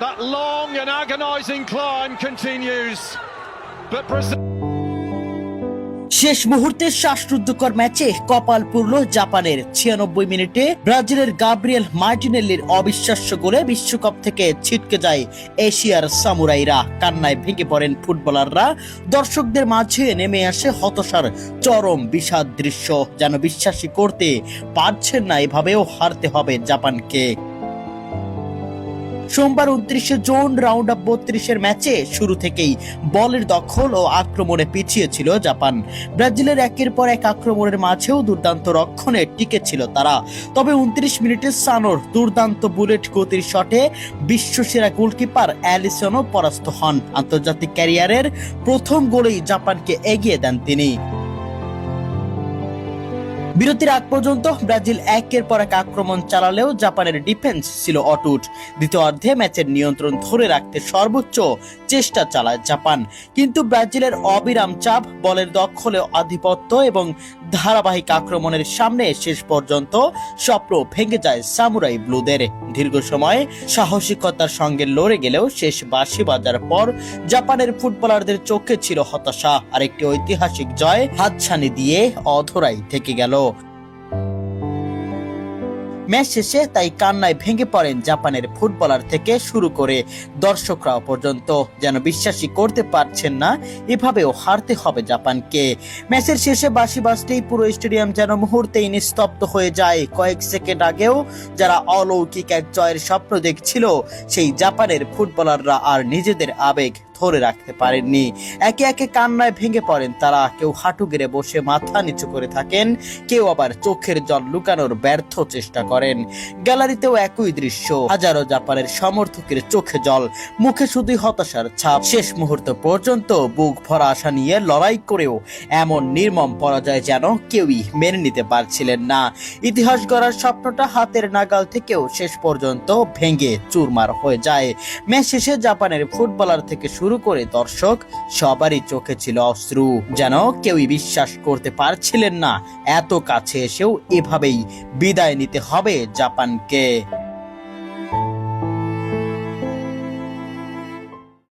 That long and agonising climb continues, but Brazil. শেষ মুহূর্তে শ্বাসরুদ্ধকর ম্যাচে কপাল পুরল জাপানের। 96 মিনিটে ব্রাজিলের গাব্রিয়েল মার্টিনেল্লির অবিশ্বাস্য গোলে বিশ্বকাপ থেকে ছিটকে যায় এশিয়ার সামুরাইরা। কান্নায় ভেঙে পড়েন ফুটবলাররা। দর্শকদের মাঝে নেমে আসে হতাশার চরম বিষাদ দৃশ্য। যেন বিশ্বাসই করতে পারছেন না এভাবেও হারতে হবে জাপানকে। সোমবার 29 জুন রাউন্ড অফ 32-এর ম্যাচে শুরু থেকেই বলের দখল ও আক্রমণে পিছিয়ে ছিল জাপান। ব্রাজিলের একের পর এক আক্রমণের মাঝেও দুর্দান্ত রক্ষণে টিকে ছিল তারা। তবে 29 মিনিটে সানোর দুর্দান্ত বুলেট গতির শটে বিশ্বসেরা গোলকিপার অ্যালিসনও পরাস্ত হন। আন্তর্জাতিক ক্যারিয়ারের প্রথম গোলেই জাপানকে এগিয়ে দেন তিনি। বিরতির আগ পর্যন্ত ব্রাজিল একের পর এক আক্রমণ চালালেও জাপানের ডিফেন্স ছিল অটুট। দ্বিতীয়ার্ধে ম্যাচের নিয়ন্ত্রণ ধরে রাখতে সর্বোচ্চ চেষ্টা চালায় জাপান, কিন্তু ব্রাজিলের অবিরাম চাপ, বলের দখলে আধিপত্য এবং ধারাবাহিক আক্রমণের সামনে শেষ পর্যন্ত স্বপ্ন ভেঙে যায় সামুরাই ব্লুদের। দীর্ঘ সময় সাহসিকতার সঙ্গে লড়ে গেলেও শেষ বাঁশি বাজার পর জাপানের ফুটবলারদের চোখে ছিল হতাশা। আর একটি ঐতিহাসিক জয় হাতছানি দিয়ে অধরাই থেকে গেল। ম্যাচ শেষে তাই কান্নায় ভেঙে পড়েন জাপানের ফুটবলার থেকে শুরু করে দর্শকরাও পর্যন্ত। যেন বিশ্বাসই করতে পারছেন না এভাবেও হারতে হবে জাপানকে। ম্যাচের শেষে বাঁশি বাজতেই পুরো স্টেডিয়াম যেন মুহূর্তেই নিস্তব্ধ হয়ে যায়। কয়েক সেকেন্ড আগেও যারা অলৌকিক এক জয়ের স্বপ্ন দেখছিল, সেই জাপানের ফুটবলাররা আর নিজেদের আবেগ ধরে রাখতে পারেননি। একে একে কান্নায় ভেঙে পড়েন তারা। কেউ হাঁটু গেড়ে বসে মাথা নিচু করে থাকেন, কেউ আবার চোখের জল লুকানোর ব্যর্থ চেষ্টা করেন। গ্যালারিতেও একই দৃশ্য, হাজারো জাপানের সমর্থকের চোখে জল, মুখে শুধুই হতাশার ছাপ। শেষ মুহূর্ত পর্যন্ত বুক ভরা আশা নিয়ে লড়াই করেও এমন নির্মম পরাজয় যেন কেউই মেনে নিতে পারছিলেন না। ইতিহাস গড়ার স্বপ্নটা হাতের নাগাল থেকেও শেষ পর্যন্ত ভেঙে চুরমার হয়ে যায়। ম্যাচ শেষে জাপানের ফুটবলার থেকে শুরু করে দর্শক সবারই চোখে ছিল অশ্রু। যেন কেউই বিশ্বাস করতে পারছিলেন না এত কাছে এসেও এভাবেই বিদায় নিতে হবে জাপানকে।